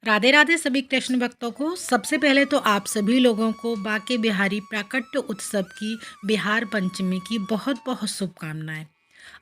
राधे राधे सभी कृष्ण भक्तों को। सबसे पहले तो आप सभी लोगों को बाके बिहारी प्राकट्य उत्सव की बिहार पंचमी की बहुत बहुत शुभकामनाएं।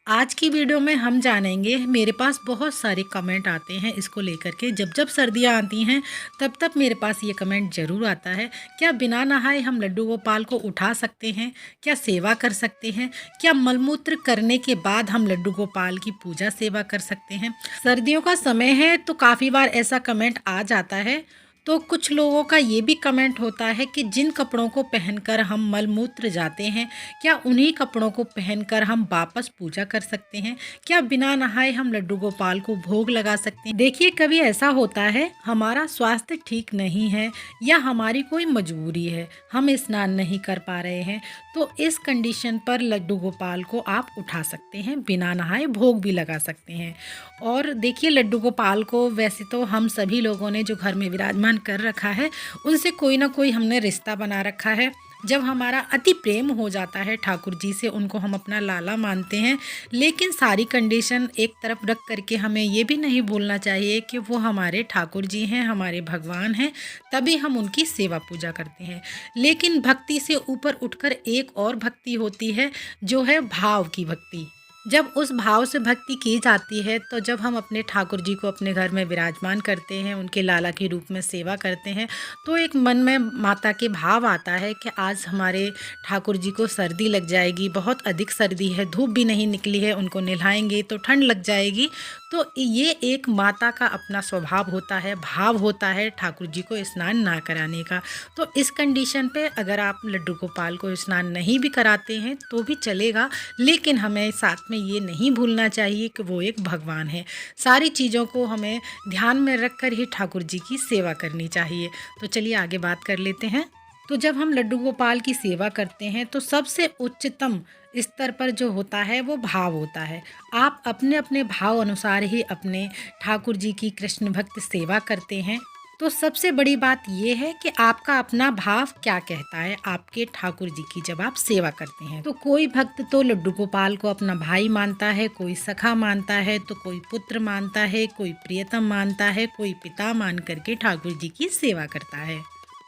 आज की वीडियो में हम जानेंगे, मेरे पास बहुत सारे कमेंट आते हैं इसको लेकर के। जब जब सर्दियां आती हैं तब तब मेरे पास ये कमेंट ज़रूर आता है, क्या बिना नहाए हम लड्डू गोपाल को उठा सकते हैं? क्या सेवा कर सकते हैं? क्या मलमूत्र करने के बाद हम लड्डू गोपाल की पूजा सेवा कर सकते हैं? सर्दियों का समय है तो काफ़ी बार ऐसा कमेंट आ जाता है। तो कुछ लोगों का ये भी कमेंट होता है कि जिन कपड़ों को पहनकर हम मलमूत्र जाते हैं, क्या उन्हीं कपड़ों को पहनकर हम वापस पूजा कर सकते हैं? क्या बिना नहाए हम लड्डू गोपाल को भोग लगा सकते हैं? देखिए, कभी ऐसा होता है हमारा स्वास्थ्य ठीक नहीं है या हमारी कोई मजबूरी है, हम स्नान नहीं कर पा रहे हैं, तो इस कंडीशन पर लड्डू गोपाल को आप उठा सकते हैं, बिना नहाए भोग भी लगा सकते हैं। और देखिए, लड्डू गोपाल को वैसे तो हम सभी लोगों ने जो घर में विराजमान कर रखा है, उनसे कोई ना कोई हमने रिश्ता बना रखा है। जब हमारा अति प्रेम हो जाता है ठाकुर जी से, उनको हम अपना लाला मानते हैं। लेकिन सारी कंडीशन एक तरफ रख करके हमें ये भी नहीं भूलना चाहिए कि वो हमारे ठाकुर जी हैं, हमारे भगवान हैं, तभी हम उनकी सेवा पूजा करते हैं। लेकिन भक्ति से ऊपर उठकर एक और भक्ति होती है, जो है भाव की भक्ति। जब उस भाव से भक्ति की जाती है, तो जब हम अपने ठाकुर जी को अपने घर में विराजमान करते हैं, उनके लाला के रूप में सेवा करते हैं, तो एक मन में माता के भाव आता है कि आज हमारे ठाकुर जी को सर्दी लग जाएगी, बहुत अधिक सर्दी है, धूप भी नहीं निकली है, उनको नहलाएंगे तो ठंड लग जाएगी। तो ये एक माता का अपना स्वभाव होता है, भाव होता है ठाकुर जी को स्नान ना कराने का। तो इस कंडीशन पे अगर आप लड्डू गोपाल को स्नान नहीं भी कराते हैं तो भी चलेगा, लेकिन हमें साथ में ये नहीं भूलना चाहिए कि वो एक भगवान है। सारी चीज़ों को हमें ध्यान में रख कर ही ठाकुर जी की सेवा करनी चाहिए। तो चलिए आगे बात कर लेते हैं। तो जब हम लड्डू गोपाल की सेवा करते हैं तो सबसे उच्चतम स्तर पर जो होता है वो भाव होता है। आप अपने अपने भाव अनुसार ही अपने ठाकुर जी की कृष्ण भक्त सेवा करते हैं। तो सबसे बड़ी बात यह है कि आपका अपना भाव क्या कहता है आपके ठाकुर जी की जब आप सेवा करते हैं। तो कोई भक्त तो लड्डू गोपाल को अपना भाई मानता है, कोई सखा मानता है, तो कोई पुत्र मानता है, कोई प्रियतम मानता है, कोई पिता मान करके ठाकुर जी की सेवा करता है।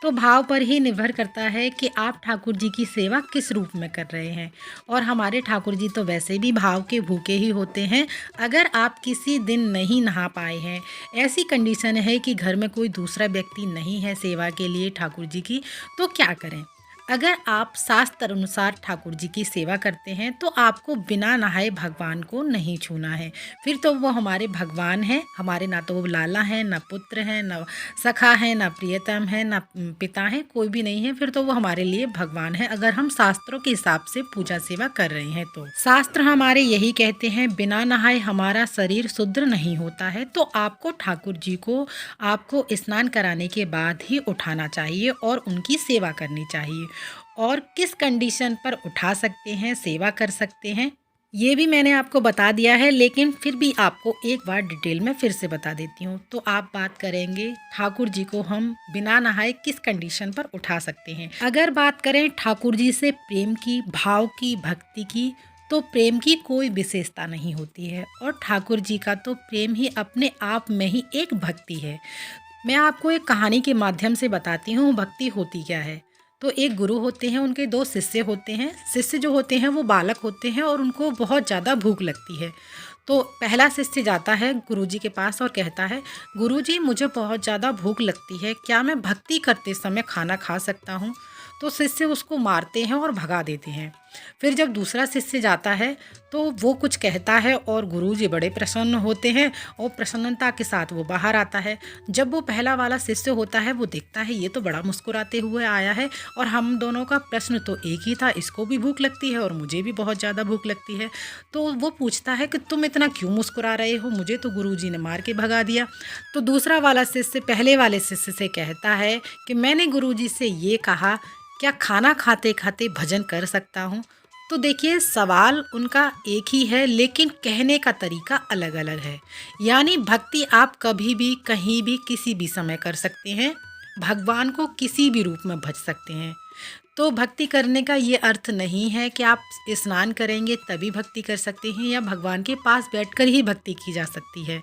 तो भाव पर ही निर्भर करता है कि आप ठाकुर जी की सेवा किस रूप में कर रहे हैं। और हमारे ठाकुर जी तो वैसे भी भाव के भूखे ही होते हैं। अगर आप किसी दिन नहीं नहा पाए हैं, ऐसी कंडीशन है कि घर में कोई दूसरा व्यक्ति नहीं है सेवा के लिए ठाकुर जी की, तो क्या करें? अगर आप शास्त्र अनुसार ठाकुर जी की सेवा करते हैं तो आपको बिना नहाए भगवान को नहीं छूना है। फिर तो वो हमारे भगवान हैं, हमारे ना तो वो लाला हैं, ना पुत्र हैं, ना सखा है, ना प्रियतम है, ना पिता है, कोई भी नहीं है। फिर तो वो हमारे लिए भगवान है, अगर हम शास्त्रों के हिसाब से पूजा सेवा कर रहे हैं। तो शास्त्र हमारे यही कहते हैं, बिना नहाए हमारा शरीर शुद्ध नहीं होता है। तो आपको ठाकुर जी को आपको स्नान कराने के बाद ही उठाना चाहिए और उनकी सेवा करनी चाहिए। और किस कंडीशन पर उठा सकते हैं, सेवा कर सकते हैं, ये भी मैंने आपको बता दिया है, लेकिन फिर भी आपको एक बार डिटेल में फिर से बता देती हूँ। तो आप बात करेंगे ठाकुर जी को हम बिना नहाए किस कंडीशन पर उठा सकते हैं। अगर बात करें ठाकुर जी से प्रेम की, भाव की, भक्ति की, तो प्रेम की कोई विशेषता नहीं होती है और ठाकुर जी का तो प्रेम ही अपने आप में ही एक भक्ति है। मैं आपको एक कहानी के माध्यम से बताती हूँ भक्ति होती क्या है। तो एक गुरु होते हैं, उनके दो शिष्य होते हैं। शिष्य जो होते हैं वो बालक होते हैं और उनको बहुत ज़्यादा भूख लगती है। तो पहला शिष्य जाता है गुरुजी के पास और कहता है, गुरुजी मुझे बहुत ज़्यादा भूख लगती है, क्या मैं भक्ति करते समय खाना खा सकता हूँ? तो शिष्य उसको मारते हैं और भगा देते हैं। फिर जब दूसरा शिष्य जाता है तो वो कुछ कहता है और गुरुजी बड़े प्रसन्न होते हैं और प्रसन्नता के साथ वो बाहर आता है। जब वो पहला वाला शिष्य होता है वो देखता है ये तो बड़ा मुस्कुराते हुए आया है और हम दोनों का प्रश्न तो एक ही था, इसको भी भूख लगती है और मुझे भी बहुत ज़्यादा भूख लगती है। तो वो पूछता है कि तुम इतना क्यों मुस्कुरा रहे हो, मुझे तो गुरुजी ने मार के भगा दिया। तो दूसरा वाला शिष्य पहले वाले शिष्य से कहता है कि मैंने गुरुजी से ये कहा, क्या खाना खाते खाते भजन कर सकता हूँ? तो देखिए, सवाल उनका एक ही है लेकिन कहने का तरीका अलग अलग है। यानी भक्ति आप कभी भी, कहीं भी, किसी भी समय कर सकते हैं, भगवान को किसी भी रूप में भज सकते हैं। तो भक्ति करने का ये अर्थ नहीं है कि आप स्नान करेंगे तभी भक्ति कर सकते हैं या भगवान के पास बैठकर ही भक्ति की जा सकती है।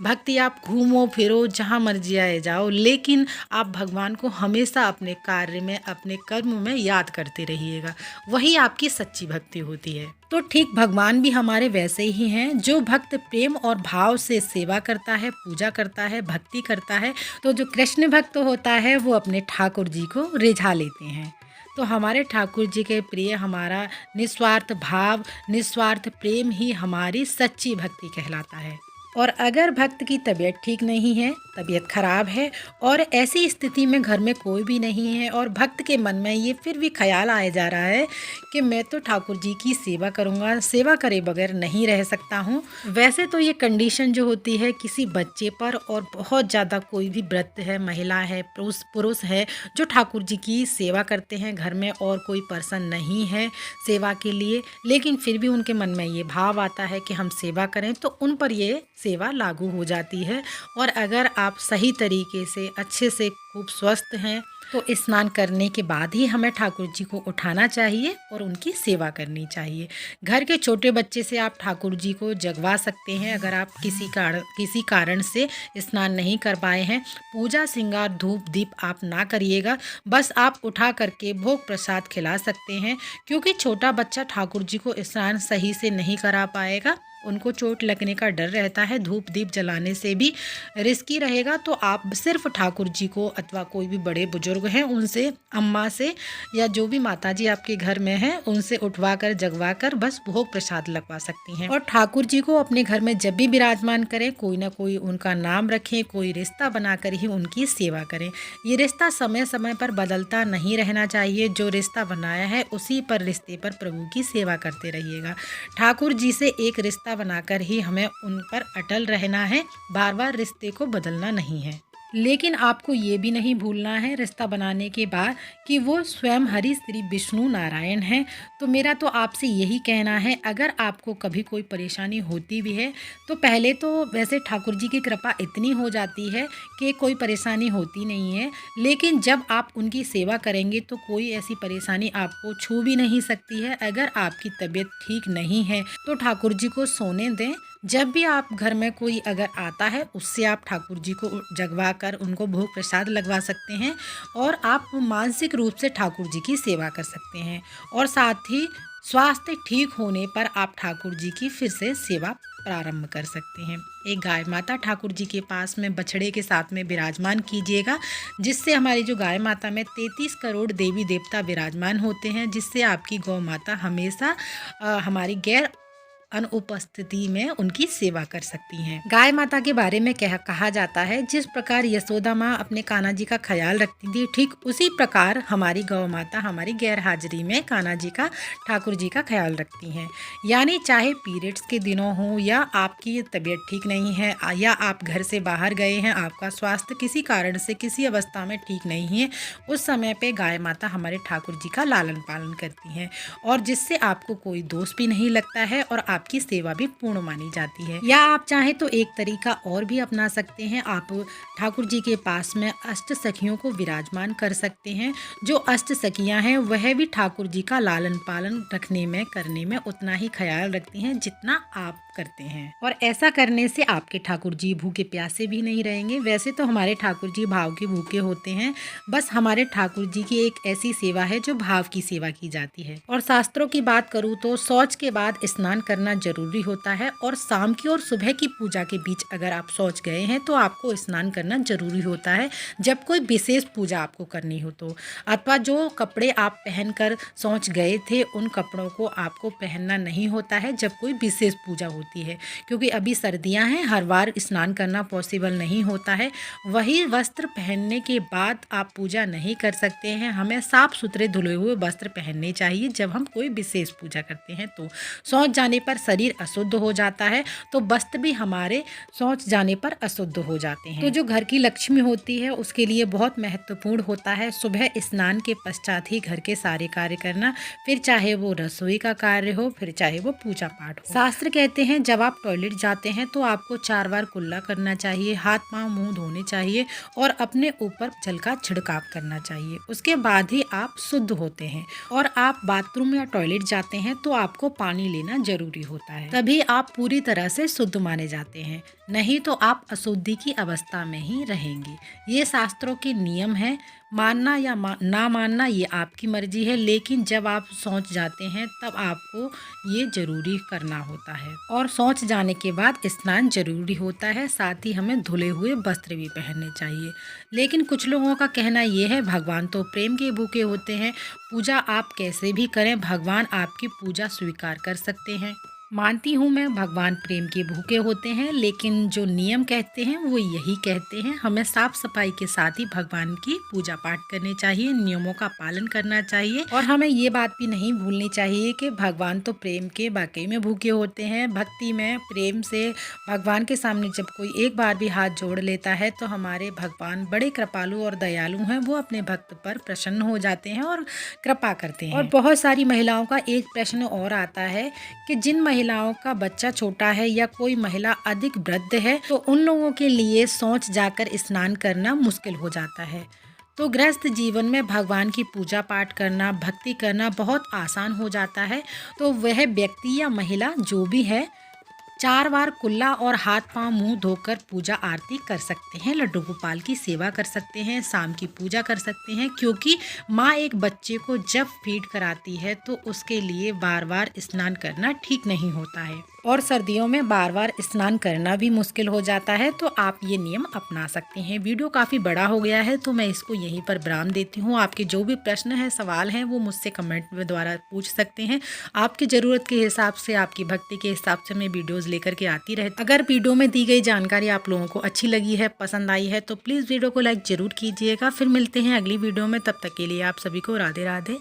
भक्ति आप घूमो फिरो जहाँ मर्जी आए जाओ, लेकिन आप भगवान को हमेशा अपने कार्य में, अपने कर्म में याद करते रहिएगा, वही आपकी सच्ची भक्ति होती है। तो ठीक भगवान भी हमारे वैसे ही हैं। जो भक्त प्रेम और भाव से सेवा करता है, पूजा करता है, भक्ति करता है, तो जो कृष्ण भक्त होता है वो अपने ठाकुर जी को रिझा लेते हैं। तो हमारे ठाकुर जी के प्रिय हमारा निस्वार्थ भाव, निस्वार्थ प्रेम ही हमारी सच्ची भक्ति कहलाता है। और अगर भक्त की तबीयत ठीक नहीं है, तबीयत खराब है और ऐसी स्थिति में घर में कोई भी नहीं है और भक्त के मन में ये फिर भी ख्याल आया जा रहा है कि मैं तो ठाकुर जी की सेवा करूँगा, सेवा करे बगैर नहीं रह सकता हूँ। वैसे तो ये कंडीशन जो होती है किसी बच्चे पर और बहुत ज़्यादा कोई भी वृद्ध है, महिला है, पुरुष है जो ठाकुर जी की सेवा करते हैं, घर में और कोई पर्सन नहीं है सेवा के लिए, लेकिन फिर भी उनके मन में ये भाव आता है कि हम सेवा करें, तो उन पर ये सेवा लागू हो जाती है। और अगर आप सही तरीके से अच्छे से खूब स्वस्थ हैं तो स्नान करने के बाद ही हमें ठाकुर जी को उठाना चाहिए और उनकी सेवा करनी चाहिए। घर के छोटे बच्चे से आप ठाकुर जी को जगवा सकते हैं। अगर आप किसी कारण से स्नान नहीं कर पाए हैं, पूजा श्रृंगार धूप दीप आप ना करिएगा, बस आप उठा करके भोग प्रसाद खिला सकते हैं, क्योंकि छोटा बच्चा ठाकुर जी को स्नान सही से नहीं करा पाएगा, उनको चोट लगने का डर रहता है, धूप दीप जलाने से भी रिस्की रहेगा। तो आप सिर्फ ठाकुर जी को अथवा कोई भी बड़े बुजुर्ग हैं उनसे, अम्मा से या जो भी माताजी आपके घर में हैं उनसे उठवा कर जगवा कर बस भोग प्रसाद लगवा सकती हैं। और ठाकुर जी को अपने घर में जब भी विराजमान करें, कोई ना कोई उनका नाम रखें, कोई रिश्ता बनाकर ही उनकी सेवा करें। ये रिश्ता समय समय पर बदलता नहीं रहना चाहिए, जो रिश्ता बनाया है उसी पर रिश्ते पर प्रभु की सेवा करते रहिएगा। ठाकुर जी से एक रिश्ता बनाकर ही हमें उन पर अटल रहना है, बार बार रिश्ते को बदलना नहीं है। लेकिन आपको ये भी नहीं भूलना है रिश्ता बनाने के बाद कि वो स्वयं हरि श्री विष्णु नारायण हैं। तो मेरा तो आपसे यही कहना है, अगर आपको कभी कोई परेशानी होती भी है तो पहले तो वैसे ठाकुर जी की कृपा इतनी हो जाती है कि कोई परेशानी होती नहीं है, लेकिन जब आप उनकी सेवा करेंगे तो कोई ऐसी परेशानी आपको छू भी नहीं सकती है। अगर आपकी तबीयत ठीक नहीं है तो ठाकुर जी को सोने दें। जब भी आप घर में कोई अगर आता है उससे आप ठाकुर जी को जगवा कर उनको भोग प्रसाद लगवा सकते हैं और आप मानसिक रूप से ठाकुर जी की सेवा कर सकते हैं। और साथ ही स्वास्थ्य ठीक होने पर आप ठाकुर जी की फिर से सेवा प्रारंभ कर सकते हैं। एक गाय माता ठाकुर जी के पास में बछड़े के साथ में विराजमान कीजिएगा, जिससे हमारी जो गाय माता में 33 करोड़ देवी देवता विराजमान होते हैं, जिससे आपकी गौ माता हमेशा हमारी गैर अनुपस्थिति में उनकी सेवा कर सकती हैं। गाय माता के बारे में कहा जाता है, जिस प्रकार यशोदा माँ अपने कान्हा जी का ख्याल रखती थी, ठीक उसी प्रकार हमारी गौ माता हमारी गैर हाजिरी में कान्हा जी का, ठाकुर जी का ख्याल रखती हैं। यानी चाहे पीरियड्स के दिनों हो या आपकी तबीयत ठीक नहीं है या आप घर से बाहर गए हैं, आपका स्वास्थ्य किसी कारण से किसी अवस्था में ठीक नहीं है, उस समय पे गाय माता हमारे ठाकुर जी का लालन पालन करती हैं और जिससे आपको कोई दोष भी नहीं लगता है और आपकी सेवा भी पूर्ण मानी जाती है। या आप चाहें तो एक तरीका और भी अपना सकते हैं, आप ठाकुर जी के पास में अष्ट सखियों को विराजमान कर सकते हैं। जो अष्ट सखियां हैं वह भी ठाकुर जी का लालन पालन रखने में करने में उतना ही ख्याल रखती हैं जितना आप करते हैं, और ऐसा करने से आपके ठाकुर जी भूखे प्यासे भी नहीं रहेंगे। वैसे तो हमारे ठाकुर जी भाव के भूखे होते हैं, बस हमारे ठाकुर जी की एक ऐसी सेवा है जो भाव की सेवा की जाती है। और शास्त्रों की बात करूँ तो शौच के बाद स्नान करना जरूरी होता है और शाम की और सुबह की पूजा के बीच अगर आप शौच गए हैं तो आपको स्नान करना जरूरी होता है, जब कोई विशेष पूजा आपको करनी हो तो, अथवा जो कपड़े आप पहनकर शौच गए थे उन कपड़ों को आपको पहनना नहीं होता है जब कोई विशेष पूजा होती है, क्योंकि अभी सर्दियां हैं, हर बार स्नान करना पॉसिबल नहीं होता है। वही वस्त्र पहनने के बाद आप पूजा नहीं कर सकते हैं, हमें साफ सुथरे धुले हुए वस्त्र पहनने चाहिए जब हम कोई विशेष पूजा करते हैं। तो शौच जाने पर शरीर अशुद्ध हो जाता है तो वस्त्र भी हमारे शौच जाने पर अशुद्ध हो जाते हैं। तो जो घर की लक्ष्मी होती है उसके लिए बहुत महत्वपूर्ण होता है सुबह स्नान के पश्चात ही घर के सारे कार्य करना, फिर चाहे वो रसोई का कार्य हो, फिर चाहे वो पूजा पाठ हो। शास्त्र कहते हैं जब आप टॉयलेट जाते हैं तो आपको 4 बार कुल्ला करना चाहिए, हाथ पांव मुंह धोने चाहिए और अपने ऊपर जल का छिड़काव करना चाहिए। उसके बाद ही आप शुद्ध होते हैं। और आप बाथरूम या टॉयलेट जाते हैं तो आपको पानी लेना जरूरी होता है, तभी आप पूरी तरह से शुद्ध माने जाते हैं, नहीं तो आप अशुद्धि की अवस्था में ही रहेंगे। ये शास्त्रों के नियम है, मानना या ना मानना ये आपकी मर्जी है, लेकिन जब आप शौच जाते हैं तब आपको ये जरूरी करना होता है। और शौच जाने के बाद स्नान जरूरी होता है, साथ ही हमें धुले हुए वस्त्र भी पहनने चाहिए। लेकिन कुछ लोगों का कहना ये है भगवान तो प्रेम के भूखे होते हैं, पूजा आप कैसे भी करें भगवान आपकी पूजा स्वीकार कर सकते हैं। मानती हूँ मैं भगवान प्रेम के भूखे होते हैं, लेकिन जो नियम कहते हैं वो यही कहते हैं हमें साफ सफाई के साथ ही भगवान की पूजा पाठ करनी चाहिए, नियमों का पालन करना चाहिए। और हमें ये बात भी नहीं भूलनी चाहिए कि भगवान तो प्रेम के वाकई में भूखे होते हैं। भक्ति में प्रेम से भगवान के सामने जब कोई एक बार भी हाथ जोड़ लेता है तो हमारे भगवान बड़े कृपालु और दयालु हैं, वो अपने भक्त पर प्रसन्न हो जाते हैं और कृपा करते हैं। और बहुत सारी महिलाओं का एक प्रश्न और आता है कि जिन महिलाओं का बच्चा छोटा है या कोई महिला अधिक वृद्ध है तो उन लोगों के लिए शौच जाकर स्नान करना मुश्किल हो जाता है। तो गृहस्थ जीवन में भगवान की पूजा पाठ करना, भक्ति करना बहुत आसान हो जाता है। तो वह व्यक्ति या महिला जो भी है 4 बार कुल्ला और हाथ पांव मुंह धोकर पूजा आरती कर सकते हैं, लड्डू गोपाल की सेवा कर सकते हैं, शाम की पूजा कर सकते हैं, क्योंकि माँ एक बच्चे को जब फीड कराती है तो उसके लिए बार बार स्नान करना ठीक नहीं होता है। और सर्दियों में बार बार स्नान करना भी मुश्किल हो जाता है, तो आप ये नियम अपना सकते हैं। वीडियो काफ़ी बड़ा हो गया है तो मैं इसको यहीं पर विराम देती हूँ। आपके जो भी प्रश्न है, सवाल हैं, वो मुझसे कमेंट में द्वारा पूछ सकते हैं। आपकी ज़रूरत के हिसाब से, आपकी भक्ति के हिसाब से मैं वीडियोज़ लेकर के आती रहती। अगर वीडियो में दी गई जानकारी आप लोगों को अच्छी लगी है, पसंद आई है, तो प्लीज़ वीडियो को लाइक ज़रूर कीजिएगा। फिर मिलते हैं अगली वीडियो में, तब तक के लिए आप सभी को राधे राधे।